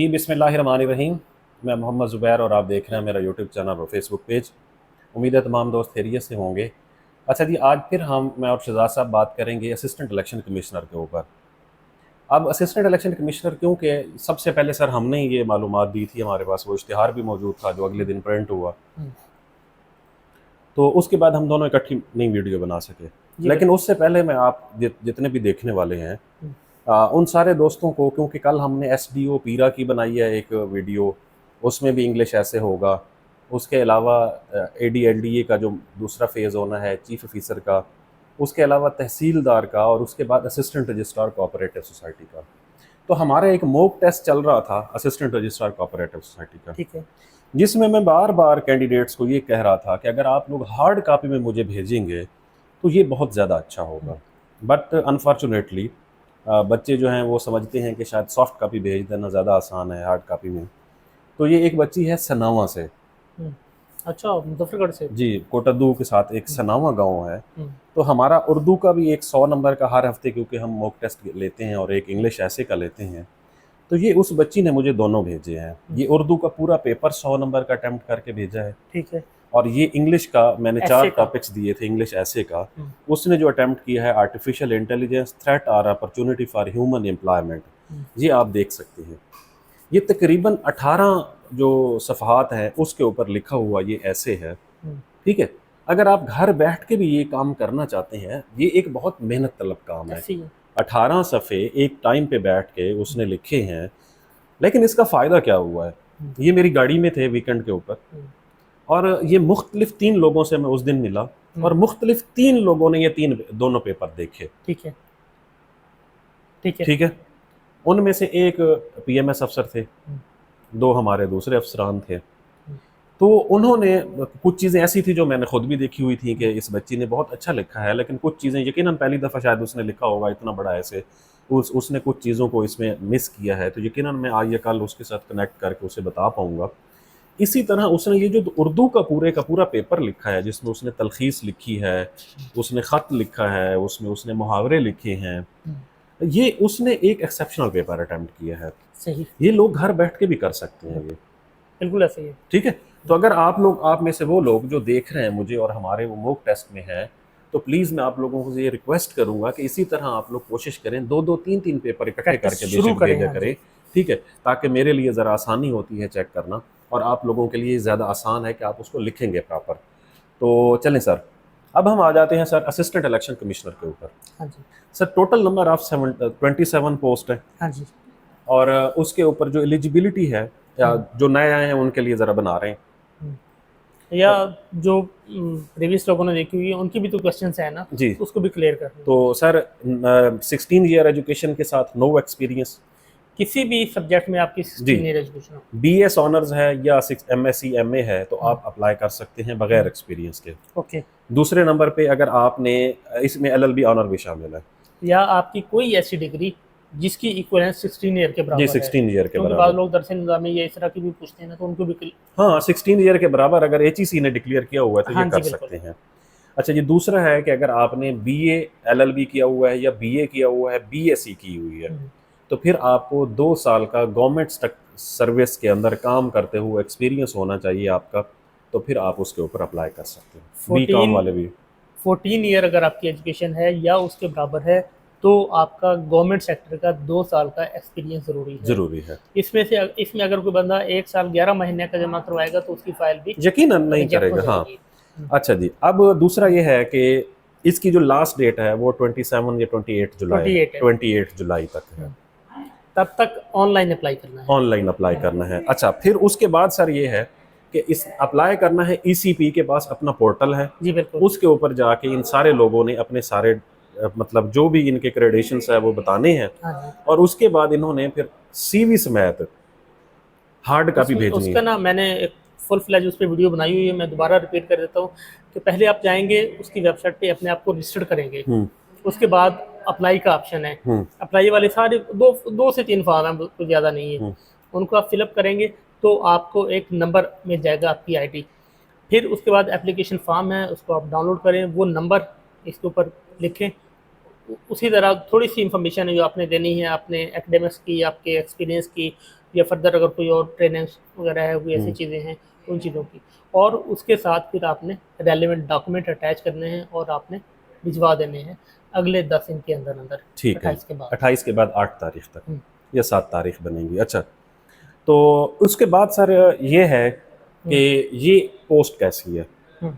जी बिस्मिल्लाहिर्रहमानिर्रहीम। मैं मोहम्मद ज़ुबैर और आप देख रहे हैं मेरा यूट्यूब चैनल और फेसबुक पेज। उम्मीद है तमाम दोस्त खैरियत से होंगे। अच्छा जी, आज फिर मैं और शहजाद साहब बात करेंगे असिस्टेंट इलेक्शन कमिश्नर के ऊपर। अब असिस्टेंट इलेक्शन कमिश्नर क्योंकि सबसे पहले सर हमने ये मालूमात दी थी, हमारे पास वो इश्तिहार भी मौजूद था जो अगले दिन प्रिंट हुआ, तो उसके बाद हम दोनों इकट्ठी नई वीडियो बना सके। लेकिन उससे पहले मैं आप जितने भी देखने वाले हैं उन सारे दोस्तों को, क्योंकि कल हमने एसडीओ पीरा की बनाई है एक वीडियो, उसमें भी इंग्लिश ऐसे होगा। उसके अलावा एडीएलडीए का जो दूसरा फेज़ होना है चीफ ऑफिसर का, उसके अलावा तहसीलदार का, और उसके बाद असिस्टेंट रजिस्ट्रार कोऑपरेटिव सोसाइटी का। तो हमारा एक मॉक टेस्ट चल रहा था असिस्टेंट रजिस्ट्रार कोऑपरेटिव सोसाइटी का, ठीक है, जिसमें मैं बार बार कैंडिडेट्स को ये कह रहा था कि अगर आप लोग हार्ड कॉपी में मुझे भेजेंगे तो ये बहुत ज़्यादा अच्छा होगा। बट अनफॉर्चुनेटली बच्चे जो हैं वो समझते हैं कि शायद सॉफ्ट कॉपी भेज देना ज़्यादा आसान है हार्ड कॉपी में। तो ये एक बच्ची है सनावा से। अच्छा, मुजफ्फरगढ़ से। जी, कोटद्दू के साथ एक सनावा गांव है। तो हमारा उर्दू का भी एक 100 नंबर का हर हफ्ते, क्योंकि हम मॉक टेस्ट लेते हैं, और एक इंग्लिश ऐसे का लेते हैं। तो ये उस बच्ची ने मुझे दोनों भेजे हैं। ये उर्दू का पूरा पेपर 100 नंबर का अटेम्प्ट करके भेजा है, ठीक है। और ये इंग्लिश का मैंने 4 ऐसे का। टॉपिक्स दिए थे इंग्लिश ऐसे का। उसने जो अटेम्प्ट किया है आर्टिफिशियल इंटेलिजेंस, थ्रेट और अपॉर्चुनिटी फॉर ह्यूमन एम्प्लॉयमेंट, ये आप देख सकते हैं। ये तकरीबन 18 जो सफ़हात हैं उसके ऊपर लिखा हुआ ये ऐसे है। ठीक है, अगर आप घर बैठ के भी ये काम करना चाहते हैं, ये एक बहुत मेहनत तलब काम है। ऐसे ही है। 18 सफ़े एक टाइम पे बैठ के उसने लिखे हैं। लेकिन इसका फ़ायदा क्या हुआ है, ये मेरी गाड़ी में थे वीकेंड के ऊपर, और ये मुख्तलिफ 3 लोगों से मैं उस दिन मिला, और मुख्तलिफ 3 लोगों ने ये दोनों पेपर देखे। ठीक है, ठीक है, ठीक है, उनमें से एक पीएमएस अफसर थे, 2 हमारे दूसरे अफसरान थे। तो उन्होंने कुछ चीज़ें ऐसी थी जो मैंने खुद भी देखी हुई थी कि इस बच्ची ने बहुत अच्छा लिखा है, लेकिन कुछ चीज़ें यकीनन पहली दफ़ा शायद उसने लिखा होगा इतना बड़ा ऐसे, उसने कुछ चीज़ों को इसमें मिस किया है। तो यकीनन मैं आज या कल उसके साथ कनेक्ट करके उसे बता पाऊँगा। इसी तरह उसने ये जो उर्दू का पूरा पेपर लिखा है, जिसमें उसने तलखीस लिखी है, उसने ख़त लिखा है, उसमें उसने मुहावरे लिखे हैं, ये उसने एक एक्सेप्शनल पेपर अटेम्प्ट किया है। सही। ये लोग घर बैठ के भी कर सकते हैं ये। बिल्कुल ऐसे ही है। ठीक है, तो अगर आप में से वो लोग जो देख रहे हैं मुझे और हमारे वो मॉक टेस्ट में हैं, तो प्लीज़ मैं आप लोगों को ये रिक्वेस्ट करूंगा कि इसी तरह आप लोग कोशिश करें, 2-2 3-3 पेपर इकट्ठे करके शुरू बेशक करें। भेजा हाँ करें। जी। ठीक है, ताकि मेरे लिए ज़रा आसानी होती है चेक करना, और आप लोगों के लिए ज़्यादा आसान है कि आप उसको लिखेंगे प्रॉपर। तो चलें सर, अब हम आ जाते हैं सर असिस्टेंट इलेक्शन कमिश्नर के ऊपर। हाँ जी। Sir total number of 27 post है, हाँ जी। और उसके ऊपर जो एलिजिबिलिटी है, या जो नए आए हैं उनके लिए ज़रा बना रहे हैं। या जो प्रीवियस लोगों ने देखी हुई है उनकी भी तो क्वेश्चंस है ना, जी, तो उसको भी क्लियर कर दें। तो सर 16 ईयर एजुकेशन के साथ नो एक्सपीरियंस, किसी भी सब्जेक्ट में आपकी जी, 16 ईयर एजुकेशन हो। बीएस ऑनर्स है या 6 एमएससी एमए है, तो आप अप्लाई कर सकते हैं बगैर एक्सपीरियंस के। ओके। दूसरे नंबर पे अगर आपने, इसमें एलएलबी ऑनर भी शामिल है, या आपकी कोई ऐसी डिग्री जिसकी इक्वलेंस 16 ईयर के जी बराबर है, 16 ईयर के क्योंकि बाद बराबर। लोग दरअसल निज़ाम में ये इस तरह की भी पूछते हैं ना, तो उनको भी हाँ, 16 ईयर के बराबर अगर एचईसी ने डिक्लेयर किया हुआ है तो हाँ ये जी कर बिल्कुल। सकते हैं। अच्छा, ये दूसरा है कि अगर आपने बीए एलएलबी किया हुआ है या बीए किया हुआ है, बीएससी की हुई है, तो फिर आपको 2 साल का गवर्नमेंट सर्विस के अंदर काम करते हुए एक्सपीरियंस होना चाहिए आपका, तो फिर आप उसके ऊपर अप्लाई कर सकते हैं। बी कॉम वाले भी 14 ईयर अगर आपकी एजुकेशन है या उसके बराबर है, तो आपका गवर्नमेंट सेक्टर का 2 साल का एक्सपीरियंस ज़रूरी है। इसमें अगर कोई बंदा 1 साल 11 महीने का जमा करवाएगा तो उसकी फाइल भी यकीनन नहीं रिजेक्ट हो करेगा। हाँ, जाएगी। अच्छा जी, अब दूसरा ये है कि इसकी जो लास्ट डेट है वो 27 या 28 जुलाई तक है। तब तक ऑनलाइन अप्लाई करना है। ऑनलाइन अप्लाई करना है। अच्छा, फिर उसके बाद सर ये है कि इस अप्लाई करना है, ईसीपी के पास अपना पोर्टल है, जी बिल्कुल। उसके ऊपर जाके इन सारे लोगों ने अपने सारे मतलब जो भी इनके क्रेडेंशियल्स है वो बताने हैं, हाँ और उसके बाद इन्होंने फिर सीवी समेत हार्ड कॉपी जी। भेजनी उसका है। ना मैंने एक फुल फ्लैज उस पर वीडियो बनाई हुई है, मैं दोबारा रिपीट कर देता हूँ कि पहले आप जाएंगे उसकी वेबसाइट पे अपने आप को रजिस्टर करेंगे, उसके बाद अप्लाई का ऑप्शन है। अप्लाई वाले सारे दो से 3 फॉर्म है, कुछ ज़्यादा नहीं है, उनको आप फिलअप करेंगे तो आपको एक नंबर मिल जाएगा आपकी आईडी। फिर उसके बाद एप्लीकेशन फॉर्म है, उसको आप डाउनलोड करें, वो नंबर इसके ऊपर लिखें। उसी तरह थोड़ी सी इंफॉर्मेशन है जो आपने देनी है, आपने एकेडमिक्स की, आपके एक्सपीरियंस की, या फर्दर अगर कोई और ट्रेनिंग वगैरह है, कोई ऐसी चीज़ें हैं उन चीज़ों की। और उसके साथ फिर आपने रेलेवेंट डॉक्यूमेंट अटैच करने हैं और आपने भिजवा देने हैं अगले 10 दिन के अंदर अंदर, ठीक है, 28 के बाद। 28 के बाद 8 तारीख तक हम्म, या 7 तारीख बनेगी। अच्छा, तो उसके बाद सर ये है कि ये पोस्ट कैसी है। हम्म,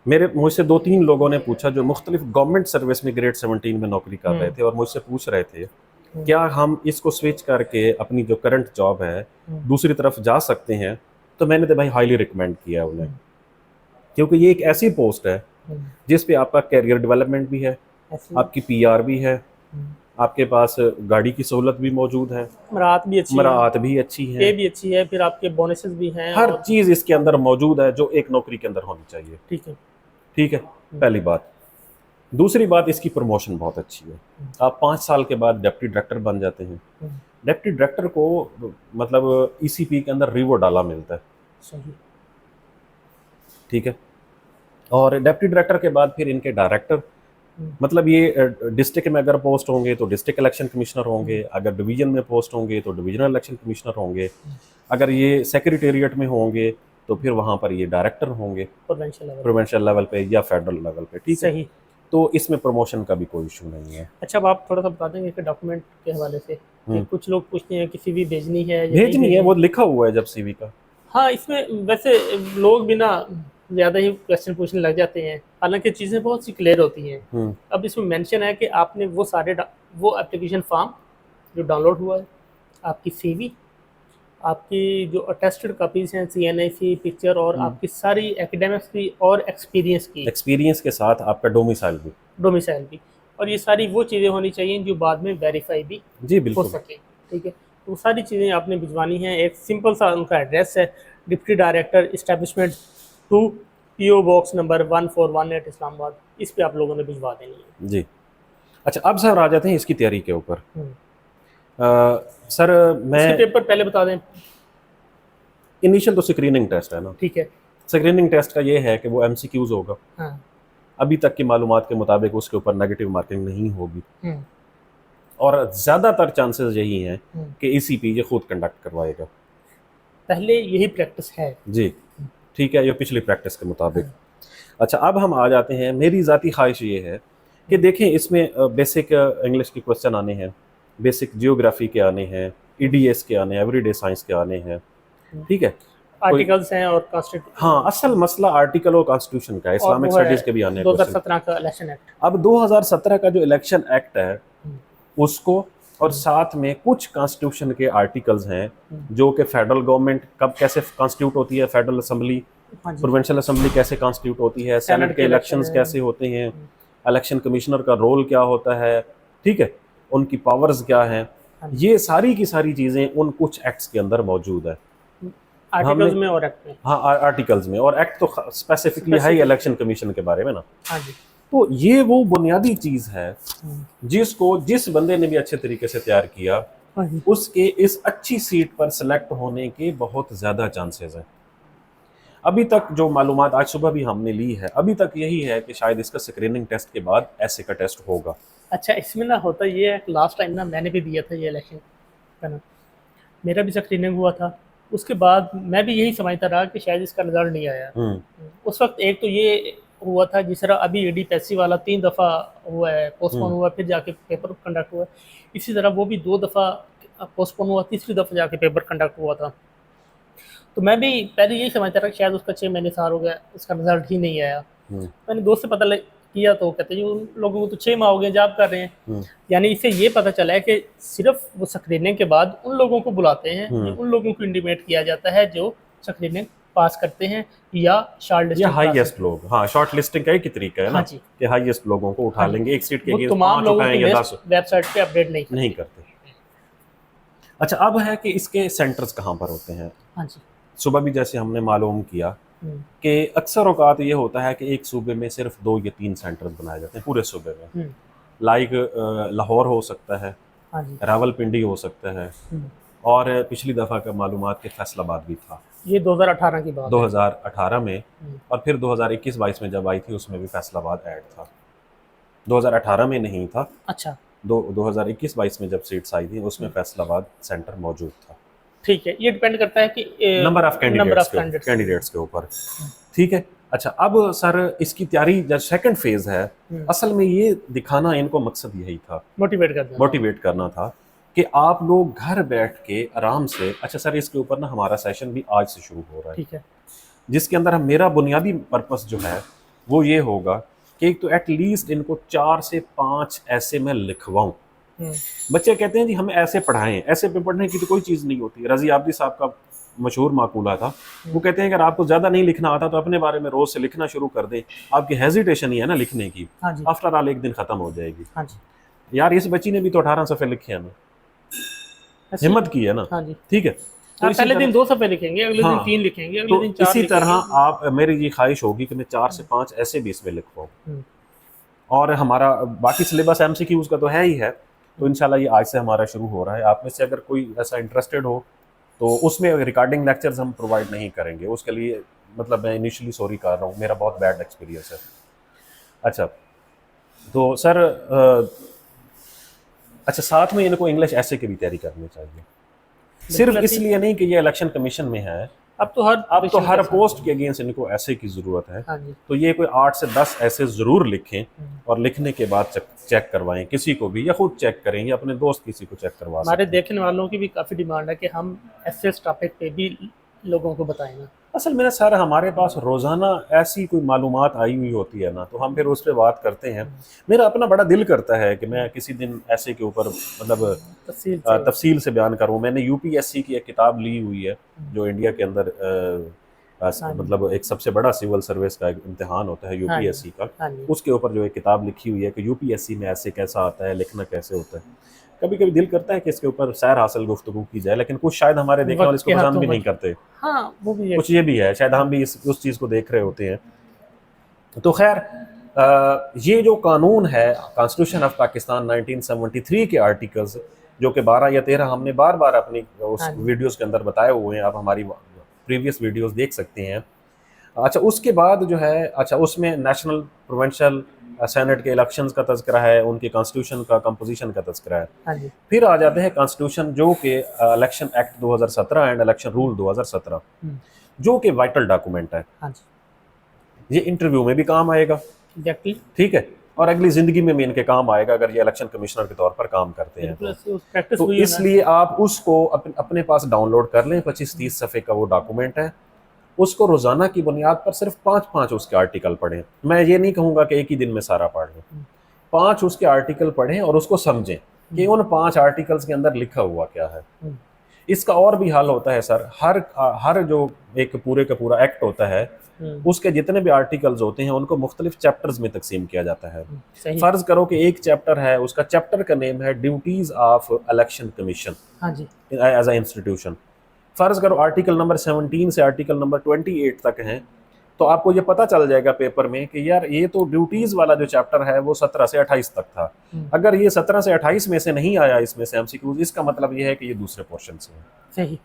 मेरे मुझसे 2-3 लोगों ने पूछा जो मुख्तलिफ गवर्नमेंट सर्विस में ग्रेड 17 में नौकरी कर रहे थे, और मुझसे पूछ रहे थे क्या हम इसको स्विच करके अपनी जो करंट जॉब है दूसरी तरफ जा सकते हैं। तो मैंने तो भाई हाईली रिकमेंड किया उन्हें, क्योंकि ये एक ऐसी पोस्ट है जिस पे आपका कैरियर डेवलपमेंट भी है, ऐसी आपकी पीआर भी है, आपके पास गाड़ी की सहूलत भी मौजूद है, मराहत भी अच्छी है, मराहत भी अच्छी पे है, भी अच्छी है, फिर आपके बोनसेस भी हैं, हर और चीज़ इसके अंदर मौजूद है जो एक नौकरी के अंदर होनी चाहिए। ठीक है। ठीक है, पहली बात। दूसरी बात, इसकी प्रमोशन बहुत अच्छी है। आप 5 साल के बाद डिप्टी डायरेक्टर बन जाते हैं। डिप्टी डायरेक्टर को मतलब ईसीपी के अंदर रिवो डाला मिलता है। सही। ठीक है, और डिप्टी डायरेक्टर के बाद फिर इनके डायरेक्टर, मतलब ये डिस्ट्रिक्ट में अगर पोस्ट होंगे तो डिस्ट्रिक्ट इलेक्शन कमिश्नर होंगे, अगर डिवीजन में पोस्ट होंगे तो डिवीजनल इलेक्शन कमिश्नर होंगे, अगर ये सेक्रेटेरिएट में होंगे तो फिर वहाँ पर ये डायरेक्टर होंगे प्रोविंशियल लेवल पे या फेडरल लेवल पे। ठीक है, सही। तो इसमें प्रमोशन का भी कोई इशू नहीं है। अच्छा, अब आप थोड़ा सा बता देंगे कि डॉक्यूमेंट के हवाले से कि कुछ लोग पूछते हैं कि सीवी भेजनी है या नहीं भेजनी है, वो लिखा हुआ है जब सीवी का। हाँ, इसमें वैसे लोग भी ना ज़्यादा ही क्वेश्चन पूछने लग जाते हैं, हालांकि चीज़ें बहुत सी क्लियर होती हैं। अब इसमें मेंशन है कि आपने वो सारे वो एप्लीकेशन फॉर्म जो डाउनलोड हुआ है, आपकी सीवी, आपकी जो अटेस्टेड कॉपीज़ हैं CNIC पिक्चर, और आपकी सारी एकेडमिक्स की और एक्सपीरियंस के साथ आपका डोमिसाइल भी, और ये सारी वो चीज़ें होनी चाहिए जो बाद में वेरीफाई भी जी हो बिल्कुल सके। ठीक है, तो वो सारी चीज़ें आपने भिजवानी हैं। एक सिंपल सा उनका एड्रेस है, deputy director establishment 2 PO box number 1418 Islamabad, इस पे आप लोगों ने भिजवा देनी है जी। अच्छा, अब सर आ जाते हैं इसकी तैयारी के ऊपर। सर मैं इसके पेपर पहले बता दें। इनिशियल तो स्क्रीनिंग टेस्ट है ना। ठीक है। स्क्रीनिंग टेस्ट का ये है कि वो MCQs होगा। हाँ। अभी तक की मालूमात के मुताबिक उसके ऊपर नेगेटिव मार्किंग नहीं होगी, और ज़्यादातर चांसेस यही हैं कि ECP ये खुद कंडक्ट करवाएगा। पहले यही प्रैक्टिस है जी, ठीक है, ये पिछली प्रैक्टिस के मुताबिक। अच्छा, अब हम आ जाते हैं, मेरी ज़ाती ख्वाहिश ये है कि देखें इसमें बेसिक इंग्लिश के क्वेश्चन आने हैं, बेसिक जियोग्राफी के आने हैं, EDS के आने हैं, एवरीडे साइंस के आने हैं। ठीक है, आर्टिकल्स हैं और कॉन्स्टिट्यूशन। हाँ, असल मसला आर्टिकल और कॉन्स्टिट्यूशन का, इस्लामिक स्टडीज़ के भी आने हैं 2017 का इलेक्शन एक्ट। अब 2017 का जो इलेक्शन एक्ट है उसको, और साथ में कुछ कॉन्स्टिट्यूशन के आर्टिकल्स हैं जो कि फेडरल गवर्नमेंट कब कैसे कॉन्स्टिट्यूट होती है, फेडरल असेंबली, प्रोविंशियल असेंबली कैसे कॉन्स्टिट्यूट होती है, सेनेट के इलेक्शंस कैसे होते हैं, इलेक्शन कमिश्नर का रोल क्या होता है, ठीक है, उनकी पावर्स क्या हैं, ये सारी की सारी चीज़ें उन कुछ एक्ट्स के अंदर मौजूद है। आर्टिकल्स में और एक्ट में। हाँ, आर्टिकल्स में, और एक्ट तो स्पेसिफिकली है ही इलेक्शन कमीशन के बारे में ना। हाँ जी। तो ये वो बुनियादी चीज़ है जिसको जिस बंदे ने भी अच्छे तरीके से तैयार किया उसके इस अच्छी सीट पर सिलेक्ट होने के बहुत ज़्यादा चांसेस हैं। अभी तक जो मालूमात आज सुबह भी हमने ली है, अभी तक यही है कि शायद इसका स्क्रीनिंग टेस्ट के बाद ऐसे का टेस्ट होगा। अच्छा, इसमें ना होता ये है, लास्ट टाइम ना मैंने भी दिया था ये इलेक्शन का ना, मेरा भी स्क्रीनिंग हुआ था, उसके बाद मैं भी यही समझता रहा कि शायद इसका रिजल्ट नहीं आया। उस वक्त एक तो ये हुआ था, जिस तरह अभी ED पैसी वाला 3 दफ़ा हुआ है, पोस्टपोन हुआ, फिर जाके पेपर कंडक्ट हुआ, इसी तरह वो भी 2 दफ़ा पोस्टपोन हुआ, तीसरी दफ़ा जाके पेपर कंडक्ट हुआ था। तो मैं भी पहले यही समझता था कि शायद उसका 6 महीने साल हो गया, उसका रिजल्ट ही नहीं आया। मैंने दोस्त से पता किया तो कहते हैं उन लोगों को तो 6 माह हो गए जॉब कर रहे हैं। यानी इससे ये पता चला है कि सिर्फ वो स्क्रीनिंग के बाद उन लोगों को बुलाते हैं, उन लोगों को इंटीमेट किया जाता है जो स्क्रीनिंग पास करते हैं या शॉर्ट लिस्ट, या हाईएस्ट लोग। हाँ, शॉर्ट लिस्टिंग का एक ही तरीका है ना। हाँ जी, कि हाईएस्ट लोगों को उठा लेंगे, एक सीट के वो तमाम लोगों की वेबसाइट पे अपडेट नहीं करते। अच्छा, अब है कि इसके सेंटर्स कहाँ पर होते हैं। हाँ जी, सुबह भी जैसे हमने मालूम किया कि अक्सर औकात ये होता है कि एक सूबे में सिर्फ 2 या 3 सेंटर्स बनाए जाते हैं पूरे सूबे में। लाइक लाहौर हो सकता है, रावलपिंडी हो सकता है, और पिछली दफ़ा का मालूमात के फैसलाबाद भी था। ये 2018 की बात 2018 में, और फिर 2021-22 में जब आई थी उसमें भी फैसलाबाद ऐड था। 2018 में नहीं था। अच्छा, 2021-22 में जब सीट्स आई थी उसमें फैसलाबाद सेंटर मौजूद था। ठीक है, ये डिपेंड करता है कि number of candidates candidates candidates के ऊपर। ठीक है। अच्छा, अब सर इसकी तैयारी जो सेकंड फेज है, असल में ये दिखाना इनको मकसद यही था, मोटिवेट करना था कि आप लोग घर बैठ के आराम से। अच्छा सर, इसके ऊपर ना हमारा सेशन भी आज से शुरू हो रहा है, ठीक है, जिसके अंदर हम मेरा बुनियादी पर्पस जो है वो ये होगा कि एक तो एटलीस्ट इनको 4 से 5 ऐसे मैं लिखवाऊं। बच्चे कहते हैं जी हमें ऐसे पढ़ाएं, ऐसे पे पढ़ने की तो कोई चीज़ नहीं होती। रजी आब्दी साहब का मशहूर माकूला था, वो कहते हैं अगर आपको ज़्यादा नहीं लिखना आता तो अपने बारे में रोज़ से लिखना शुरू कर दें, आपकी हेजिटेशन ही है ना लिखने की, आफ्टर ऑल एक दिन ख़त्म हो जाएगी। हाँ जी। यार इस बच्ची ने भी तो 18 सफ़े लिखे हैं ना, हिम्मत की है ना। हाँ जी। ठीक है, तो पहले दिन 2 सफ़े लिखेंगे, अगले दिन 3 लिखेंगे, अगले दिन 4 इसी तरह आप, मेरी ये ख्वाहिश होगी कि मैं 4 से 5 ऐसे भी इसमें लिखवाऊँ। और हमारा बाकी सिलेबस MCQs का तो है ही है, तो इंशाल्लाह ये आज से हमारा शुरू हो रहा है। आप में से अगर कोई ऐसा इंटरेस्टेड हो तो उसमें रिकॉर्डिंग लेक्चर्स हम प्रोवाइड नहीं करेंगे, उसके लिए मतलब मैं इनिशियली सॉरी कर रहा हूँ, मेरा बहुत बैड एक्सपीरियंस है। अच्छा, तो सर अच्छा, साथ में इनको इंग्लिश ऐसे की भी तैयारी करनी चाहिए, सिर्फ इसलिए नहीं कि ये इलेक्शन कमीशन में है, अब तो हर पोस्ट के अगेंस्ट इनको ऐसे की जरूरत है। हाँ, तो ये कोई 8 से 10 ऐसे जरूर लिखें और लिखने के बाद चेक करवाएं किसी को भी, या खुद चेक करें या अपने दोस्त किसी को चेक करवा। हमारे देखने वालों की भी काफ़ी डिमांड है कि हम ऐसे टॉपिक पे भी लोगों को बताएं ना। असल में सर हमारे पास रोज़ाना ऐसी कोई मालूमात आई हुई होती है ना, तो हम फिर उस पर बात करते हैं। मेरा अपना बड़ा दिल करता है कि मैं किसी दिन ऐसे के ऊपर मतलब तफसील से बयान करूँ। मैंने UPSC की एक किताब ली हुई है जो इंडिया के अंदर मतलब एक सबसे बड़ा सिविल सर्विस का इम्तिहान होता है UPSC का, उसके ऊपर जो एक किताब लिखी हुई है कि UPSC में ऐसे कैसा आता है, लिखना कैसे होता है। कभी कभी दिल करता है कि इसके ऊपर सैर हासिल गुफ्तगू की जाए, लेकिन कुछ शायद हमारे देखने वाले इसको पसंद भी नहीं करते। हाँ, वो भी है। कुछ ये भी है, शायद हम भी उस चीज़ को देख रहे होते हैं। तो खैर ये जो कानून है कॉन्स्टिट्यूशन ऑफ पाकिस्तान 1973 के आर्टिकल्स जो कि 12 या 13 हमने बार बार अपनी उस वीडियोस के अंदर बताए हुए हैं, आप हमारी प्रीवियस वीडियोस देख सकते हैं। अच्छा, उसके बाद जो है, अच्छा उसमें नेशनल प्रोविंशियल सेनेट के इलेक्शंस का तज़किरा है, उनके कॉन्स्टिट्यूशन का कंपोजिशन का तज़किरा है। फिर आ जाते हैं कॉन्स्टिट्यूशन जो कि election act 2017 and election rule 2017 जो कि वाइटल डॉक्यूमेंट है। ये इंटरव्यू में भी काम आएगा, ठीक है, और अगली ज़िंदगी में भी इनके काम आएगा अगर ये इलेक्शन कमिश्नर के तौर पर काम करते हैं तो इसलिए आप उसको अपने पास डाउनलोड कर लें। 25-30 सफ़े का वो डॉक्यूमेंट है, उसको रोज़ाना की बुनियाद पर सिर्फ 5-5 उसके आर्टिकल पढ़ें। मैं ये नहीं कहूँगा कि एक ही दिन में सारा पढ़ लें, 5 उसके आर्टिकल पढ़ें और उसको समझें कि उन 5 आर्टिकल्स के अंदर लिखा हुआ क्या है। इसका और भी हाल होता है सर, हर जो एक पूरे का पूरा एक्ट होता है उसके जितने भी आर्टिकल्स होते हैं उनको मुख्तलिफ चैप्टर्स में तकसीम किया जाता है। फर्ज करो कि एक चैप्टर है, उसका चैप्टर का नेम है duties of election commission as a institution. फर्ज करो आर्टिकल नंबर 17 से आर्टिकल नंबर 28 तक हैं, तो आपको ये पता चल जाएगा पेपर में कि यार ये तो ड्यूटीज वाला जो चैप्टर है वो 17 से 28 तक था। अगर ये 17 से 28 में से नहीं आया इसमें से MCQs, इसका मतलब ये है कि ये दूसरे पोर्शन से है। सही,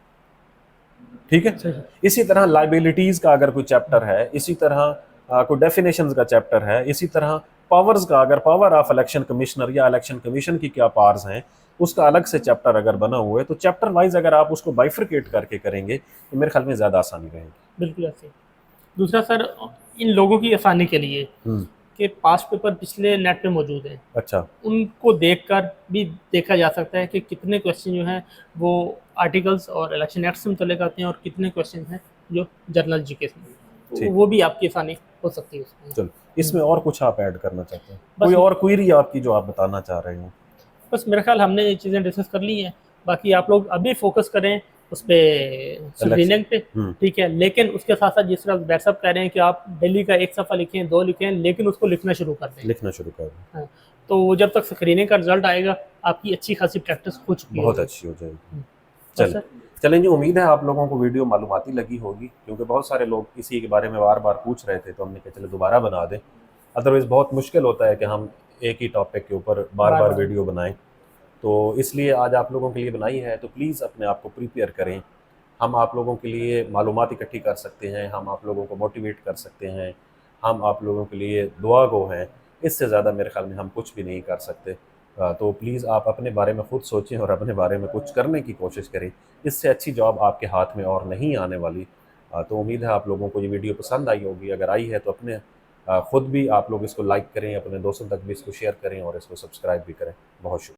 ठीक है। इसी तरह लाइबिलिटीज का अगर कोई चैप्टर है, इसी तरह कोई डेफिनेशंस का चैप्टर है, इसी तरह पावर्स का, अगर पावर ऑफ इलेक्शन कमिश्नर या इलेक्शन कमीशन की क्या पावर्स हैं उसका अलग से चैप्टर अगर बना हुआ है, तो चैप्टर वाइज अगर आप उसको बाइफरकेट करके करेंगे तो मेरे ख्याल में ज़्यादा आसानी रहेगी। बिल्कुल ऐसे। दूसरा सर, इन लोगों की आसानी के लिए कि पास्ट पेपर पिछले नेट पे मौजूद हैं, अच्छा, उनको देखकर भी देखा जा सकता है कि कितने क्वेश्चन जो हैं वो आर्टिकल्स और इलेक्शन एक्ट से मुतल्लिक आते हैं और कितने क्वेश्चन हैं जो जनरल जीके से, तो वो भी आपकी आसानी हो सकती है उसमें। चलो, इसमें और कुछ आप ऐड करना चाहते हैं, कोई और क्वेरी आपकी जो आप बताना चाह रहे हो? बस मेरे ख्याल हमने ये चीज़ें डिस्कस कर ली हैं, बाकी आप लोग अभी फोकस करें उस पर स्क्रीनिंग पे, ठीक है। लेकिन उसके साथ साथ जिस तरह बैठ साहब कह रहे हैं कि आप डेली का 1 सफ़ा लिखें, 2 लिखें, लेकिन उसको लिखना शुरू कर दें, हाँ, तो जब तक स्क्रीनिंग का रिजल्ट आएगा आपकी अच्छी खासी प्रैक्टिस हो चुकी है, बहुत अच्छी हो जाएगी। चलें जी, उम्मीद है आप लोगों को वीडियो मालूमाती लगी होगी, क्योंकि बहुत सारे लोग इसी के बारे में बार बार पूछ रहे थे, तो हमने कहा चलो दोबारा बना दें। अदरवाइज़ बहुत मुश्किल होता है कि हम एक ही टॉपिक के ऊपर बार बार वीडियो बनाएं, तो इसलिए आज आप लोगों के लिए बनाई है। तो प्लीज़ अपने आप को प्रिपेयर करें, हम आप लोगों के लिए मालूमात इकट्ठी कर सकते हैं, हम आप लोगों को मोटिवेट कर सकते हैं, हम आप लोगों के लिए दुआ गो हैं, इससे ज़्यादा मेरे ख्याल में हम कुछ भी नहीं कर सकते। तो प्लीज़ आप अपने बारे में खुद सोचें और अपने बारे में कुछ करने की कोशिश करें। इससे अच्छी जॉब आपके हाथ में और नहीं आने वाली। तो उम्मीद है आप लोगों को ये वीडियो पसंद आई होगी। अगर आई है तो अपने खुद भी आप लोग इसको लाइक करें, अपने दोस्तों तक भी इसको शेयर करें और इसको सब्सक्राइब भी करें। बहुत शुक्रिया।